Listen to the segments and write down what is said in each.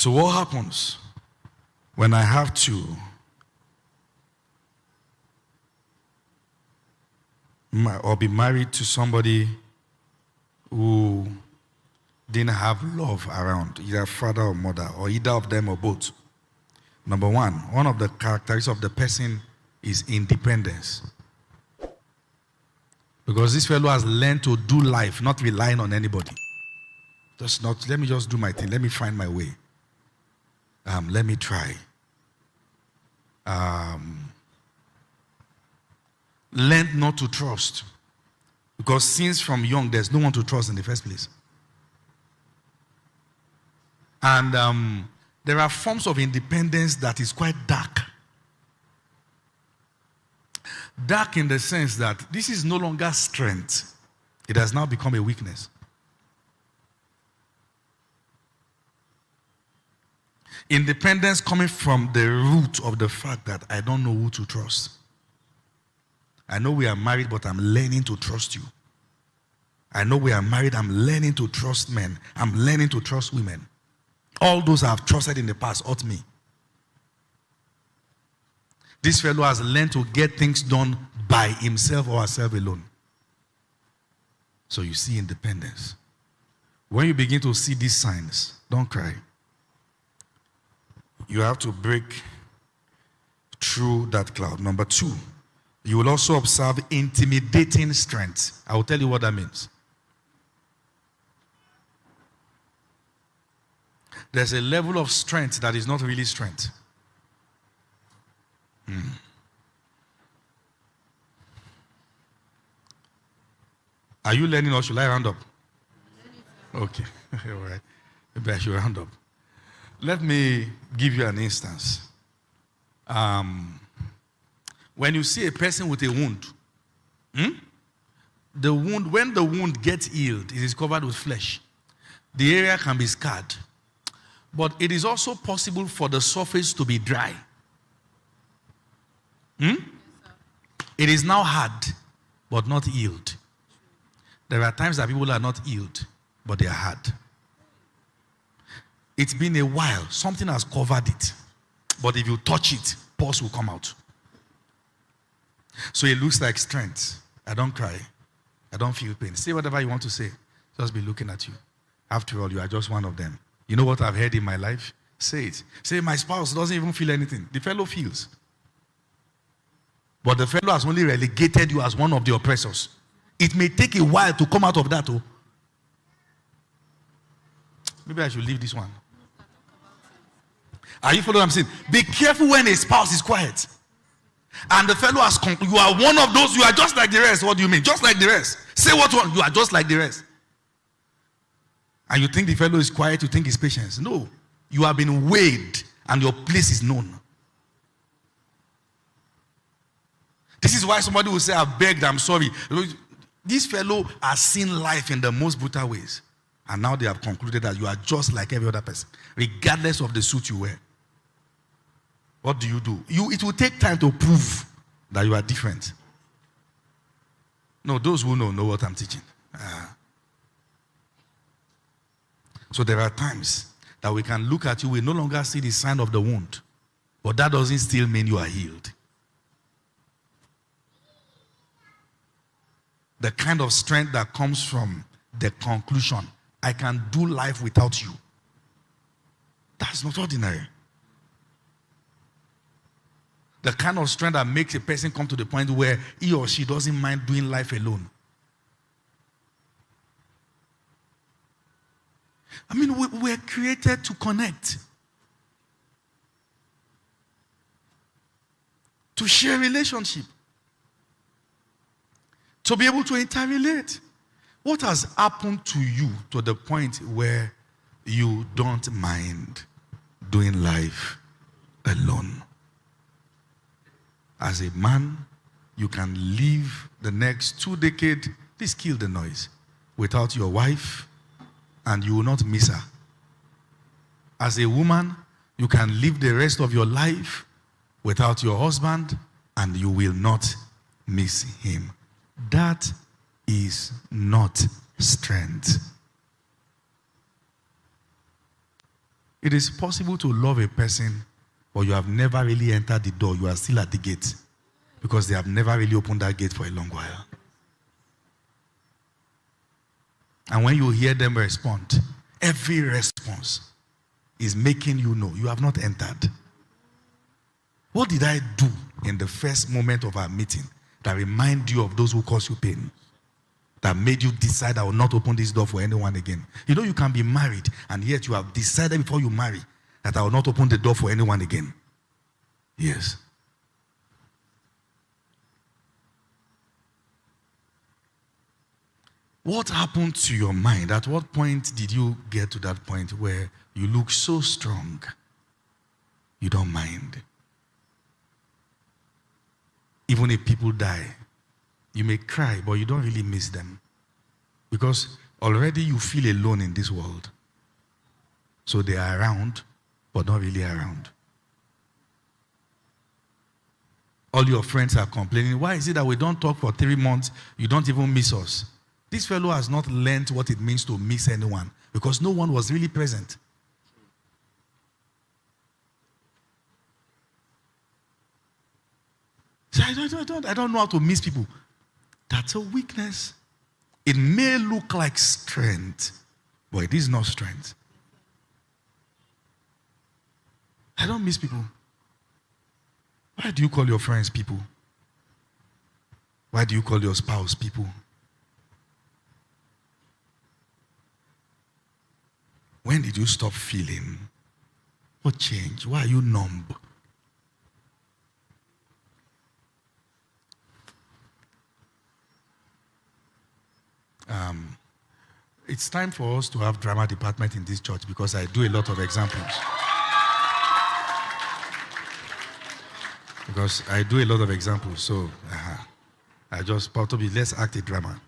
So what happens when I have to or be married to somebody who didn't have love around, either father or mother, or either of them or both? Number one of the characteristics of the person is independence. Because this fellow has learned to do life, not relying on anybody. Let me just do my thing. Let me find my way. Let me try. Learn not to trust. Because since from young, there's no one to trust in the first place. And there are forms of independence that is quite dark. Dark in the sense that this is no longer strength. It has now become a weakness. Independence coming from the root of the fact that I don't know who to trust. I know we are married, but I'm learning to trust you. I know we are married, I'm learning to trust men. I'm learning to trust women. All those I have trusted in the past hurt me. This fellow has learned to get things done by himself or herself alone. So you see independence. When you begin to see these signs, don't cry. You have to break through that cloud. Number 2, you will also observe intimidating strength. I will tell you what that means. There's a level of strength that is not really strength. Are you learning or should I round up? Okay. All right. Maybe I should round up. Let me give you an instance. When you see a person with a wound, when the wound gets healed, it is covered with flesh. The area can be scarred. But it is also possible for the surface to be dry. It is now hard, but not healed. There are times that people are not healed, but they are hard. It's been a while. Something has covered it. But if you touch it, pus will come out. So it looks like strength. I don't cry. I don't feel pain. Say whatever you want to say. Just be looking at you. After all, you are just one of them. You know what I've heard in my life? Say it. Say, my spouse doesn't even feel anything. The fellow feels. But the fellow has only relegated you as one of the oppressors. It may take a while to come out of that. Oh. Maybe I should leave this one. Are you following what I'm saying? Be careful when a spouse is quiet. And the fellow has concluded, you are one of those, you are just like the rest. What do you mean? Just like the rest. Say what one, you are just like the rest. And you think the fellow is quiet, you think he's patient. No. You have been weighed and your place is known. This is why somebody will say, I begged, I'm sorry. This fellow has seen life in the most brutal ways. And now they have concluded that you are just like every other person, regardless of the suit you wear. What do? It will take time to prove that you are different. No, those who know what I'm teaching. So there are times that we can look at you, we no longer see the sign of the wound. But that doesn't still mean you are healed. The kind of strength that comes from the conclusion, I can do life without you. That's not ordinary. The kind of strength that makes a person come to the point where he or she doesn't mind doing life alone. I mean, we're created to connect. To share relationship. To be able to interrelate. What has happened to you to the point where you don't mind doing life alone? As a man, you can live the next 2 decades, please kill the noise, without your wife, and you will not miss her. As a woman, you can live the rest of your life without your husband, and you will not miss him. That is not strength. It is possible to love a person, but you have never really entered the door. You are still at the gate because they have never really opened that gate for a long while. And when you hear them respond, every response is making you know you have not entered. What did I do in the first moment of our meeting that remind you of those who cause you pain? That made you decide I will not open this door for anyone again. You know you can be married and yet you have decided before you marry that I will not open the door for anyone again. Yes. What happened to your mind? At what point did you get to that point where you look so strong, you don't mind? Even if people die, you may cry, but you don't really miss them. Because already you feel alone in this world. So they are around, but not really around. All your friends are complaining, why is it that we don't talk for 3 months, you don't even miss us? This fellow has not learned what it means to miss anyone because no one was really present. So I don't know how to miss people. That's a weakness. It may look like strength, but it is not strength. I don't miss people. Why do you call your friends people? Why do you call your spouse people? When did you stop feeling? What changed? Why are you numb? It's time for us to have drama department in this church because I do a lot of examples. So I just probably let's act a drama.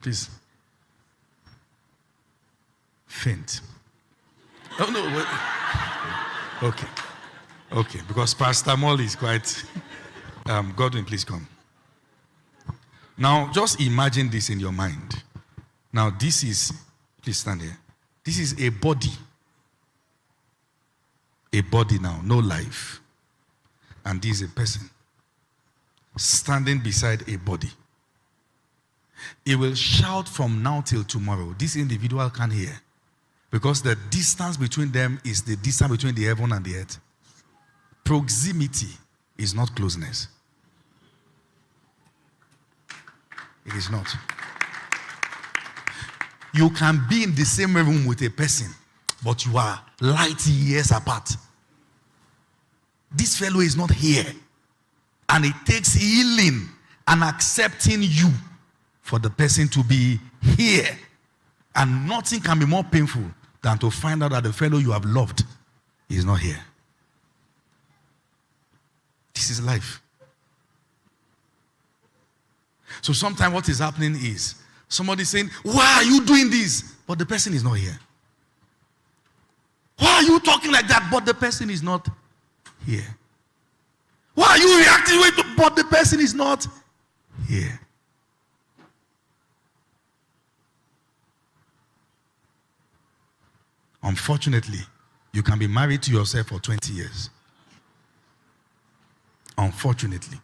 Please. Faint. Oh no. Wait. Okay. Because Pastor Molly is quite. Godwin, please come. Now, just imagine this in your mind. Now, this is. Please stand here. This is a body. A body now, no life. And this is a person standing beside a body. It will shout from now till tomorrow. This individual can't hear. Because the distance between them is the distance between the heaven and the earth. Proximity is not closeness. It is not. You can be in the same room with a person, but you are light years apart. This fellow is not here. And it takes healing and accepting you for the person to be here. And nothing can be more painful than to find out that the fellow you have loved is not here. This is life. So sometimes what is happening is somebody saying, why are you doing this? But the person is not here. Why are you talking like that? But the person is not here. Why are you reacting? But the person is not here. Unfortunately, you can be married to yourself for 20 years. Unfortunately.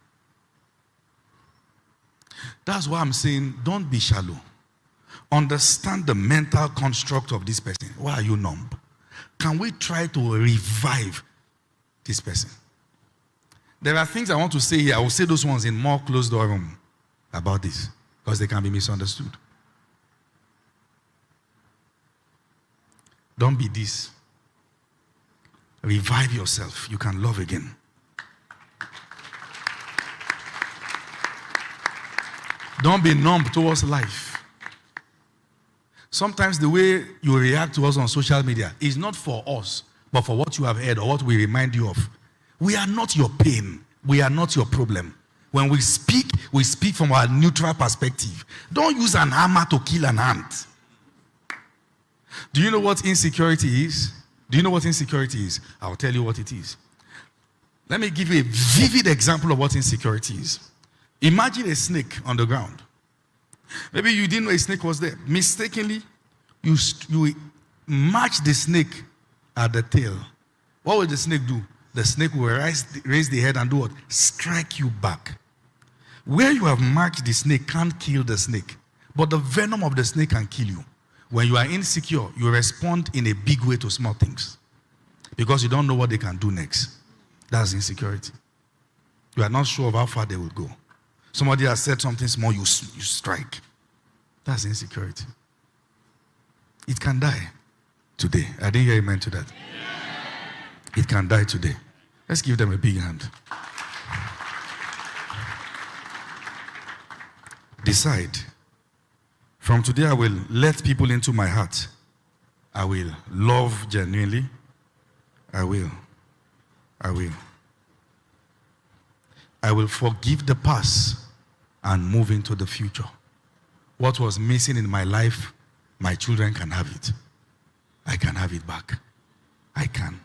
That's why I'm saying, don't be shallow. Understand the mental construct of this person. Why are you numb? Can we try to revive this person? There are things I want to say here. I will say those ones in more closed door room about this because they can be misunderstood. Don't be this. Revive yourself. You can love again. Don't be numb towards life. Sometimes the way you react to us on social media is not for us, but for what you have heard or what we remind you of. We are not your pain. We are not your problem. When we speak from our neutral perspective. Don't use an hammer to kill an ant. Do you know what insecurity is? Do you know what insecurity is? I'll tell you what it is. Let me give you a vivid example of what insecurity is. Imagine a snake on the ground. Maybe you didn't know a snake was there. Mistakenly, You match the snake at the tail. What will the snake do? The snake will raise the head and do what? Strike you back. Where you have marked the snake can't kill the snake, but the venom of the snake can kill you. When you are insecure, you respond in a big way to small things because you don't know what they can do next. That's insecurity. You are not sure of how far they will go. Somebody has said something small, you strike. That's insecurity. It can die today. I didn't hear amen to that. It can die today. Let's give them a big hand. Decide. From today, I will let people into my heart. I will love genuinely. I will. I will forgive the past and move into the future. What was missing in my life, my children can have it. I can have it back. I can.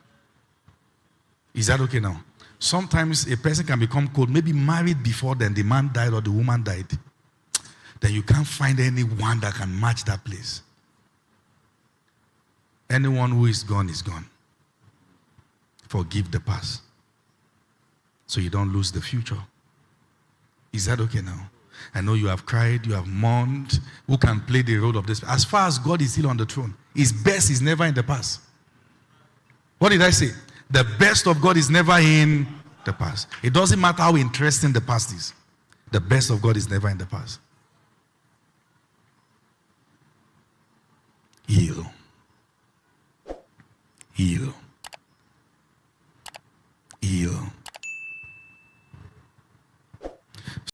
Is that okay now? Sometimes a person can become cold, maybe married before then, the man died or the woman died. Then you can't find anyone that can match that place. Anyone who is gone is gone. Forgive the past so you don't lose the future. Is that okay now? I know you have cried, you have mourned. Who can play the role of this? As far as God is still on the throne, his best is never in the past. What did I say? The best of God is never in the past. It doesn't matter how interesting the past is. The best of God is never in the past. Heal. Heal. Heal.